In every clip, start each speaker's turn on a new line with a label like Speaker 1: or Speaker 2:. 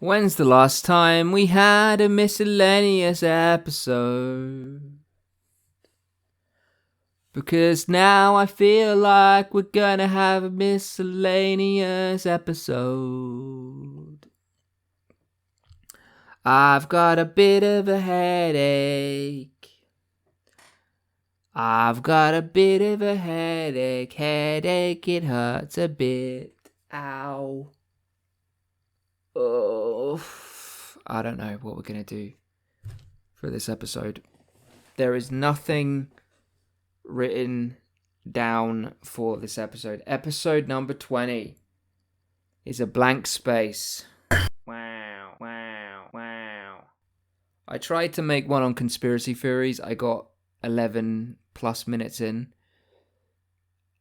Speaker 1: When's the last time we had a miscellaneous episode? Because now I feel like we're gonna have a miscellaneous episode. I've got a bit of a headache. Headache, it hurts a bit. Ow. Oh, I don't know what we're going to do for this episode. There is nothing written down for this episode. Episode number 20 is a blank space. Wow. I tried to make one on conspiracy theories. I got 11 plus minutes in,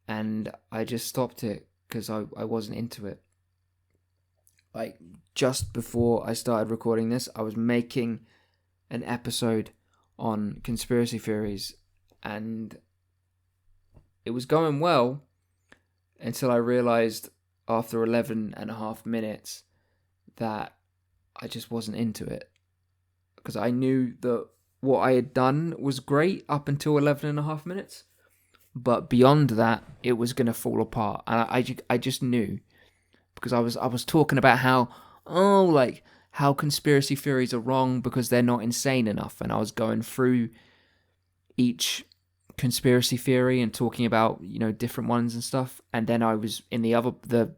Speaker 1: and I just stopped it because I wasn't into it. Like, just before I started recording this, I was making an episode on conspiracy theories, and it was going well until I realized after 11 and a half minutes that I just wasn't into it. Because I knew that what I had done was great up until 11 and a half minutes. But beyond that, it was going to fall apart. And I just knew. Because I was talking about how conspiracy theories are wrong because they're not insane enough, and I was going through each conspiracy theory and talking about different ones and stuff, and then I was in the other the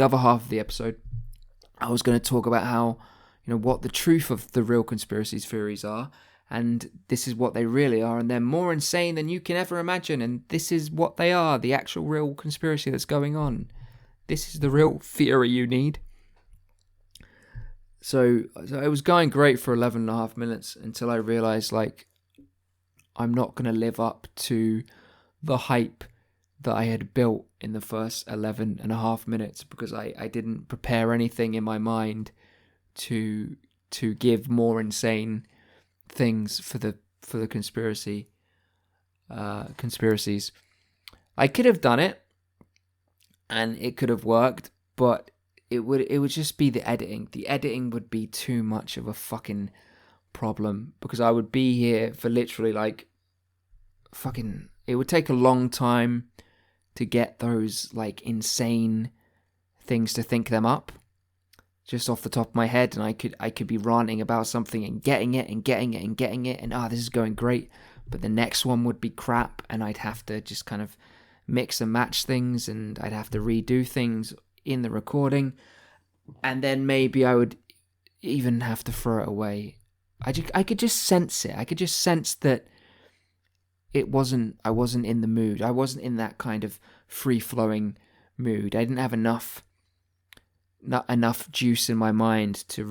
Speaker 1: other half of the episode. I was going to talk about how what the truth of the real conspiracy theories are. And this is what they really are, and they're more insane than you can ever imagine, and this is what they are, the actual real conspiracy that's going on. This is the real theory you need. So it was going great for 11 and a half minutes until I realised, I'm not going to live up to the hype that I had built in the first 11 and a half minutes, because I didn't prepare anything in my mind to give more insane things for the conspiracies. I could have done it and it could have worked, but it would just be the editing. The editing would be too much of a fucking problem, because I would be here for literally it would take a long time to get those insane things to think them up just off the top of my head, and I could be ranting about something and getting it, and this is going great, but the next one would be crap, and I'd have to just kind of mix and match things, and I'd have to redo things in the recording, and then maybe I would even have to throw it away. I could just sense it. I could just sense that I wasn't in the mood. I wasn't in that kind of free-flowing mood. I didn't have not enough juice in my mind to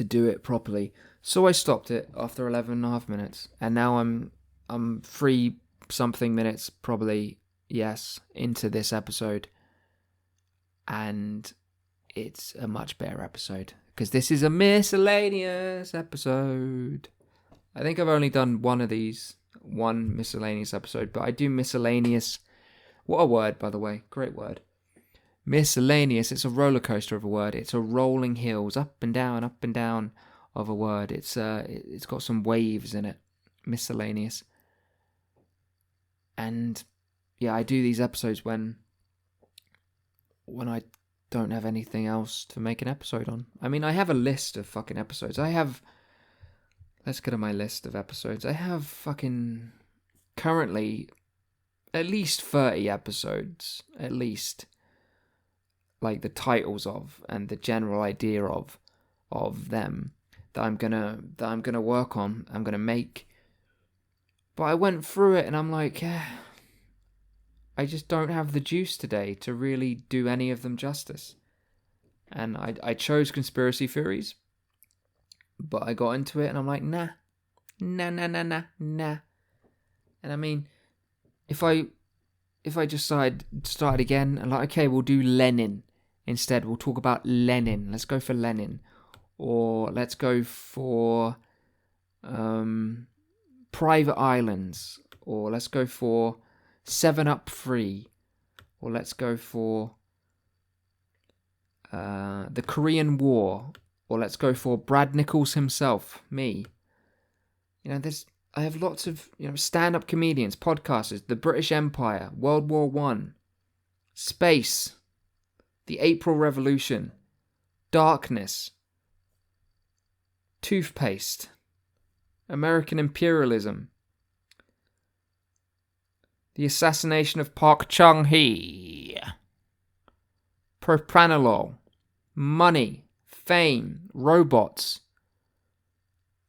Speaker 1: do it properly. So I stopped it after 11 and a half minutes. And now I'm 3 something minutes probably, yes, into this episode. And it's a much better episode, because this is a miscellaneous episode. I think I've only done one miscellaneous episode, but I do miscellaneous. What a word, by the way. Great word. Miscellaneous, it's a roller coaster of a word. It's a rolling hills, up and down of a word. It's got some waves in it. Miscellaneous. And yeah, I do these episodes when I don't have anything else to make an episode on. I mean, I have a list of fucking episodes. Let's go to my list of episodes. I have currently at least 30 episodes, at least. The titles of and the general idea of them that I'm gonna work on, I'm gonna make. But I went through it and I'm like, I just don't have the juice today to really do any of them justice. And I chose conspiracy theories, but I got into it and I'm like, nah. And I mean, if I just start again and okay, we'll do Lenin. Instead, we'll talk about Lenin. Let's go for Lenin. Or let's go for Private Islands. Or let's go for 7 Up Free. or let's go for the Korean War, or let's go for Brad Nicholls himself, me. I have lots of stand-up comedians, podcasters, the British Empire, World War One, space, the April Revolution, darkness, toothpaste, American imperialism, the assassination of Park Chung-hee, propranolol, money, fame, robots,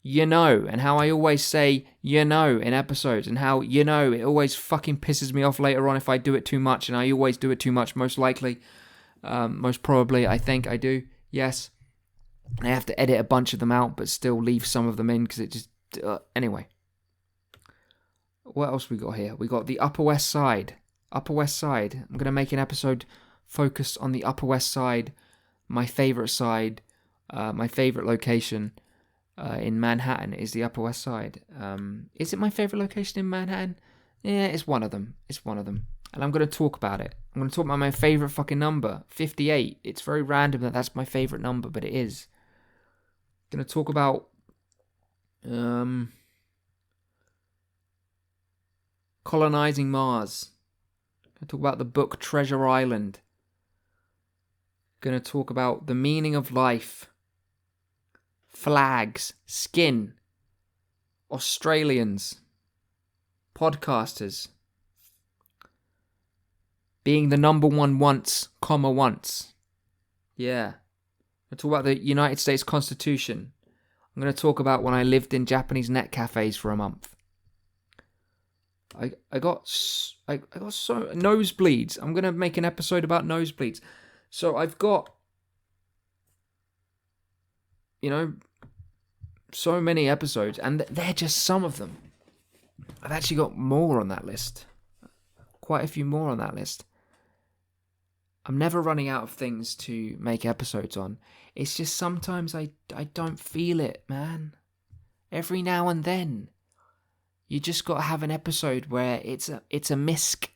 Speaker 1: and how I always say in episodes, and how it always fucking pisses me off later on if I do it too much, and I always do it too much, most likely, most probably, I think I do, yes. I have to edit a bunch of them out, but still leave some of them in, because it just, anyway. What else we got here? We got the Upper West Side. Upper West Side. I'm going to make an episode focused on the Upper West Side, my favourite location in Manhattan is the Upper West Side. Is it my favourite location in Manhattan? Yeah, it's one of them. And I'm going to talk about it. I'm going to talk about my favourite fucking number, 58. It's very random that that's my favourite number, but it is. I'm going to talk about colonizing Mars. I'm going to talk about the book Treasure Island. I'm going to talk about the meaning of life. Flags, skin, Australians, podcasters, being the number one once. Yeah. I'll talk about the United States Constitution. I'm going to talk about when I lived in Japanese net cafes for a month. I got so nosebleeds. I'm going to make an episode about nosebleeds. So I've got so many episodes, and they're just some of them. I've actually got more on that list. Quite a few more on that list. I'm never running out of things to make episodes on. It's just sometimes I don't feel it, man. Every now and then, you just got to have an episode where it's a MISC